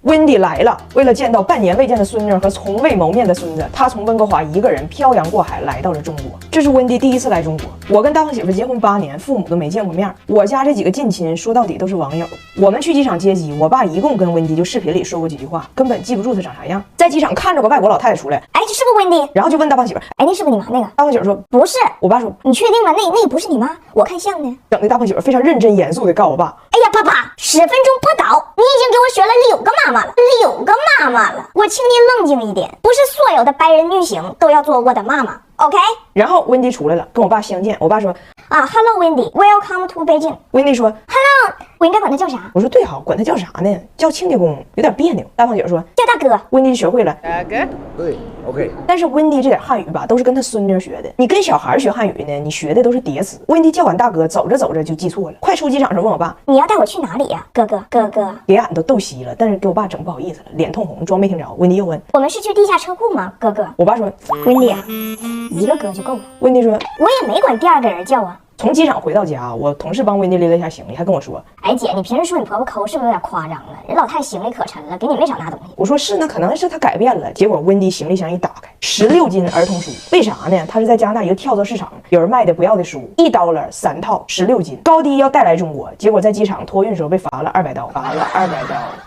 温迪来了，为了见到半年未见的孙女和从未谋面的孙子，他从温哥华一个人漂洋过海来到了中国。这是温迪第一次来中国。我跟大胖媳妇结婚8年，父母都没见过面。我家这几个近亲说到底都是网友。我们去机场接机，我爸一共跟温迪就视频里说过几句话，根本记不住他长啥样。在机场看着个外国老太太出来，哎，这是不温迪？然后就问大胖媳妇，哎，那是不是你妈那个？大胖媳妇说不是。我爸说你确定吗？那不是你妈，我看像呢。整的大胖媳妇非常认真严肃的告诉我爸，哎呀，爸爸，10分钟不倒，你已经给我选了6个妈妈了，6个妈妈了。我请你冷静一点，不是所有的白人女性都要做我的妈妈。OK， 然后温迪出来了，跟我爸相见。我爸说Hello Wendy，Welcome to Beijing。温迪说 Hello， 我应该管他叫啥？我说对好，管他叫啥呢？叫亲家公有点别扭。大胖姐说叫大哥。温迪学会了，大哥，对 ，OK。但是温迪这点汉语吧，都是跟他孙女学的。你跟小孩学汉语呢，你学的都是叠词。温迪叫完大哥，走着走着就记错了。快出机场时候问我爸，你要带我去哪里呀？哥哥，给俺都逗稀了，但是给我爸整不好意思了，脸通红，装没听着。温迪又问，我们是去地下车库吗？哥哥，我爸说温迪啊，一个哥就够了。温迪说，我也没管第2个人叫啊。从机场回到家，我同事帮温迪拎了一下行李，还跟我说，哎姐，你平时说你婆婆抠是不是有点夸张了？人老太行李可沉了，给你没少拿东西。我说是呢，可能是她改变了。结果温迪行李箱一打开，16斤儿童书，为啥呢？他是在加拿大一个跳蚤市场，有人卖的不要的书，$1 3套，16斤，高低要带来中国。结果在机场托运时候被罚了200刀，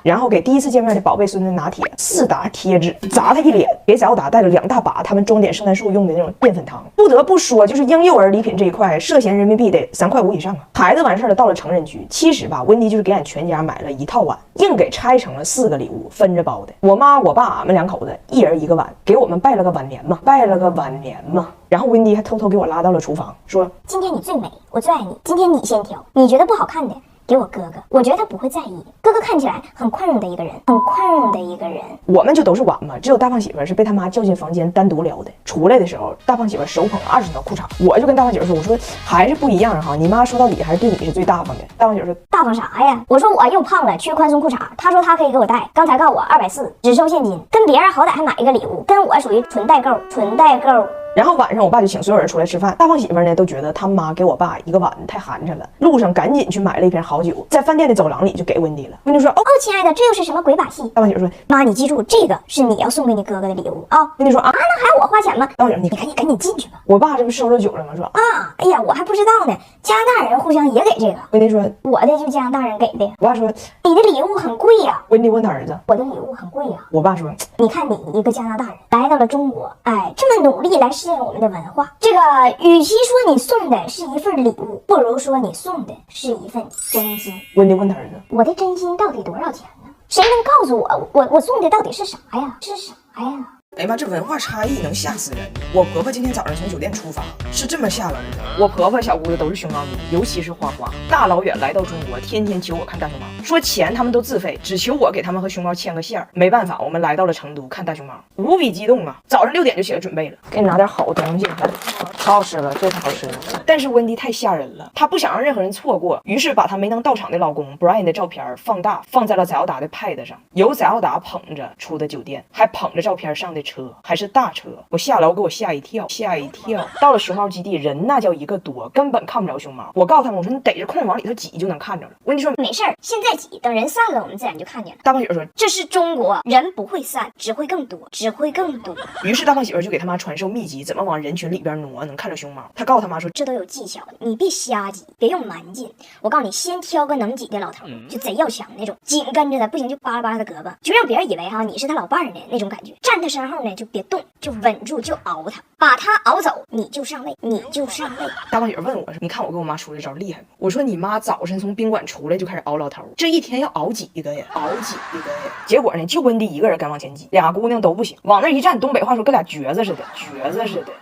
然后给第一次见面的宝贝孙子拿铁4沓贴纸砸他一脸，给小达带了2大把他们装点圣诞树用的那种淀粉糖。不得不说，就是婴幼儿礼品这一块，涉嫌人民币得3块5以上啊。孩子完事儿了，到了成人区，其实吧，温迪就是给俺全家买了1套碗，硬给拆成了4个礼物，分着包的。我妈我爸俺们2口子一人1个碗，给我们拜了个晚年嘛。然后温迪还偷偷给我拉到了厨房，说今天你最美，我最爱你，今天你先挑，你觉得不好看的给我哥哥，我觉得他不会在意。哥哥看起来很宽容的一个人，我们就都是碗嘛，只有大胖媳妇是被他妈叫进房间单独聊的。出来的时候，大胖媳妇手捧20条裤衩，我就跟大胖媳妇说，我说还是不一样哈，你妈说到底还是对你是最大方的。大胖媳妇说大方啥呀？我说我又胖了，缺宽松裤衩，他说他可以给我带，刚才告我240，只收现金，跟别人好歹还买一个礼物，跟我属于纯代购。然后晚上我爸就请所有人出来吃饭，大胖媳妇呢都觉得他妈给我爸1个碗太寒碜了，路上赶紧去买了一瓶好酒，在饭店的走廊里就给温迪了。温迪说哦亲爱的，这又是什么鬼把戏？大胖媳妇说妈，你记住，这个是你要送给你哥哥的礼物啊。温迪说那还要我花钱吗？大胖媳妇你赶紧进去吧。我爸这不收了酒了吗？说哎呀，我还不知道呢，加拿大人互相也给这个。温迪说我的就加拿大人给的。我爸说你的礼物很贵呀。温迪问他儿子，我的礼物很贵呀。我爸说你看你一个加拿大人来到了中国，这么努力来适应我们的文化，这个与其说你送的是一份礼物，不如说你送的是一份真心。温迪问他儿子，我的真心到底多少钱呢？谁能告诉我送的到底是啥呀？哎呀妈，这文化差异能吓死人！我婆婆今天早上从酒店出发，是这么下文的。我婆婆小姑子都是熊猫迷，尤其是花花，大老远来到中国，天天求我看大熊猫，说钱他们都自费，只求我给他们和熊猫牵个线儿。没办法，我们来到了成都看大熊猫，无比激动啊！早上6点就起来准备了，给你拿点好东西，来，可好吃了，这太好吃了。但是温迪太吓人了，她不想让任何人错过，于是把她没能到场的老公 Brian 的照片放大，放在了翟奥达的 pad 上，由翟奥达捧着出的酒店，还捧着照片上的车，还是大车。我下楼给我吓一跳。到了熊猫基地，人那叫一个多，根本看不着熊猫。我告诉他们，我说你逮着空往里头挤就能看着了。温迪说没事儿，现在挤，等人散了我们自然就看见了。大胖媳妇说这是中国，人不会散，只会更多。于是大胖媳妇就给他妈传授秘籍，怎么往人群里边挪能看着熊猫。他告诉他妈说这都有技巧的，你别瞎挤，别用蛮劲。我告诉你，先挑个能挤的老头，就贼要强那种，紧跟着他，不行就扒拉扒拉他胳膊，就让别人以为你是他老伴儿的那种感觉。站他身后呢就别动，就稳住，就熬他，把他熬走，你就上位。大胖媳妇问我说你看我跟我妈说这招厉害吗？我说你妈早晨从宾馆出来就开始熬老头，这一天要熬几个呀？结果呢就温迪一个人敢往前挤，2姑娘都不行，往那一站，东北话说跟俩橛子似的。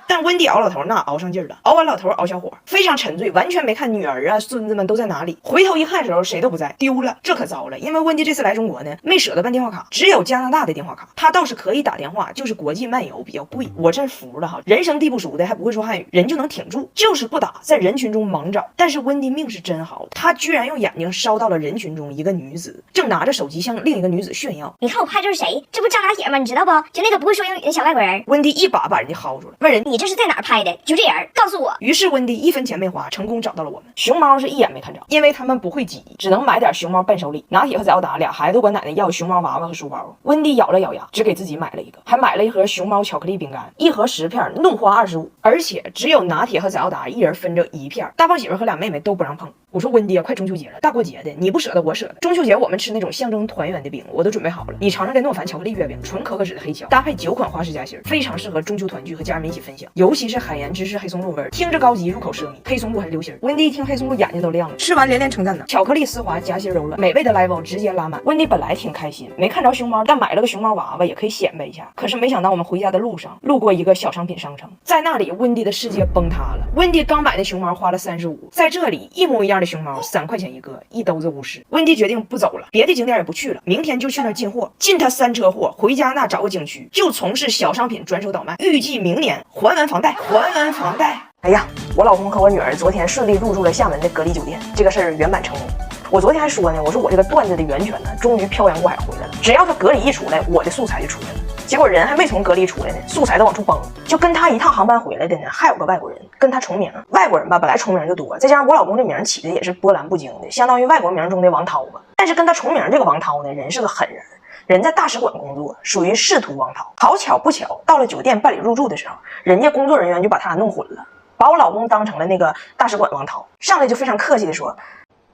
但温迪熬老头那熬上劲儿了，熬完老头熬小伙，非常沉醉，完全没看女儿啊孙子们都在哪里。回头一看的时候谁都不在，丢了，这可糟了。因为温迪这次来中国呢，没舍得办电话卡，只有加拿大的电话卡，他倒是可以打电话，就是国际漫游比较贵。我真服了哈，人生地不熟的还不会说汉语，人就能挺住，就是不打，在人群中忙找。但是温迪命是真好，他居然用眼睛烧到了人群中一个女子，正拿着手机向另一个女子炫耀。你看我拍这是谁？这不张大铁吗？你知道不？就那个不会说英语的小外国人。温迪一把人家薅住了，问人你这是在哪儿拍的？就这人告诉我。于是温迪1分钱没花，成功找到了我们。熊猫是一眼没看着，因为他们不会挤，只能买点熊猫伴手礼。拿铁和早达俩孩子管奶奶要熊猫娃娃和书包。温迪咬了咬牙，只给自己买了一个，还买了一盒熊猫巧克力饼干，1盒10片，弄花25，而且只有拿铁和早达一人分着1片。大胖媳妇和俩妹妹都不让碰。我说温迪啊，快中秋节了，大过节的，你不舍得我舍得。中秋节我们吃那种象征团圆的饼，我都准备好了。你尝尝这诺凡巧克力月饼，纯可可脂的黑巧，搭配9款花式夹心，非常适合中秋团聚和家人们一起分享。尤其是海盐芝士黑松露味儿，听着高级，入口奢靡。黑松露还是流心儿，温迪一听黑松露眼睛都亮了，吃完连连称赞呢。巧克力丝滑，夹心柔软，美味的 level 直接拉满。温迪本来挺开心，没看着熊猫，但买了个熊猫娃娃也可以显摆一下。可是没想到我们回家的路上，路过一个小商品商城，在那里温迪的世界崩塌了。温迪刚买的熊猫花了35，在这里一模一样的熊猫3块钱一个，一兜子50。温迪决定不走了，别的景点也不去了，明天就去那儿进货，进他3车货，回家那找个景区，就从事小商品转手倒卖，预计明年还完房贷，还完房贷。哎呀，我老公和我女儿昨天顺利入住了厦门的隔离酒店，这个事儿圆满成功。我昨天还说呢，我说我这个段子的源泉呢，终于漂洋过海回来了。只要他隔离一出来，我的素材就出来了。结果人还没从隔离出来呢，素材都往出崩。就跟他一趟航班回来的呢，还有个外国人跟他重名。外国人吧，本来重名就多，再加上我老公这名起的也是波澜不惊的，相当于外国名中的王涛吧。但是跟他重名这个王涛呢，人是个狠人。人在大使馆工作，属于仕途王涛。好巧不巧，到了酒店办理入住的时候，人家工作人员就把他俩弄混了，把我老公当成了那个大使馆王涛，上来就非常客气的说：“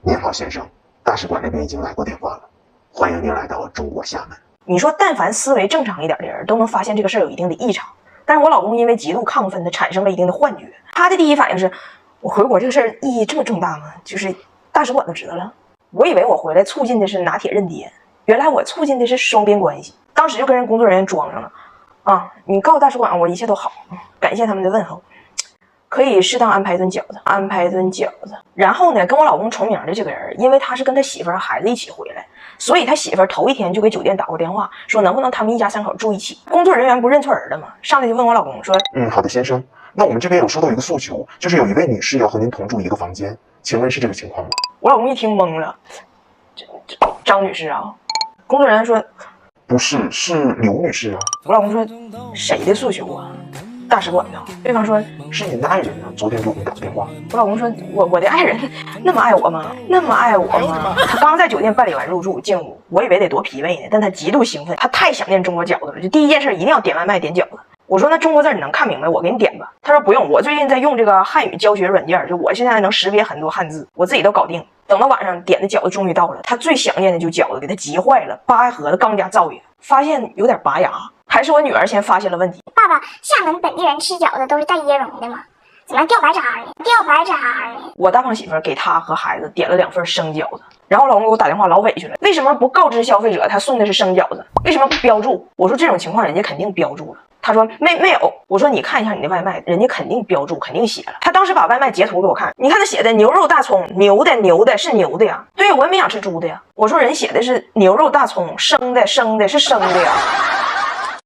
您好，先生，大使馆那边已经来过电话了，欢迎您来到中国厦门。”你说，但凡思维正常一点的人都能发现这个事儿有一定的异常，但是我老公因为极度亢奋，他产生了一定的幻觉。他的第一反应是：我回国这个事儿意义这么重大吗？就是大使馆都知道了。我以为我回来促进的是拿铁认爹，原来我促进的是双边关系。当时就跟人工作人员装上了啊！你告诉大使馆我一切都好，感谢他们的问候。可以适当安排一顿饺子，安排一顿饺子。然后呢，跟我老公重名的这个人，因为他是跟他媳妇儿孩子一起回来，所以他媳妇儿头一天就给酒店打过电话，说能不能他们一家3口住一起。工作人员不认错人了吗？上来就问我老公说：“好的，先生，那我们这边有收到一个诉求，就是有一位女士要和您同住一个房间，请问是这个情况吗？”我老公一听懵了，张女士啊？工作人员说：“不是，是刘女士啊。”我老公说：“谁的诉求啊？”大使馆的。对方说：“是您的爱人呢，昨天给我们打的电话。”我老公说：“我的爱人那么爱我吗？那么爱我吗？”他刚在酒店办理完入住进屋，我以为得多疲惫呢，但他极度兴奋，他太想念中国饺子了，就第一件事一定要点外卖点饺子。我说：“那中国字你能看明白，我给你点吧。”他说：“不用，我最近在用这个汉语教学软件，就我现在能识别很多汉字，我自己都搞定。”等到晚上点的饺子终于到了，他最想念的就饺子，给他急坏了，扒盒子刚加造诣，发现有点拔牙。还是我女儿先发现了问题。爸爸，厦门本地人吃饺子都是带椰蓉的吗？怎么掉白渣呢？掉白渣呢？我大胖媳妇给他和孩子点了2份生饺子，然后老公给我打电话老委屈了，为什么不告知消费者他送的是生饺子？为什么不标注？我说这种情况人家肯定标注了。他说没有。我说你看一下你的外卖，人家肯定标注，肯定写了。他当时把外卖截图给我看，你看他写的牛肉大葱，牛的是牛的呀。对，我也没想吃猪的呀。我说人写的是牛肉大葱，生的是生的呀。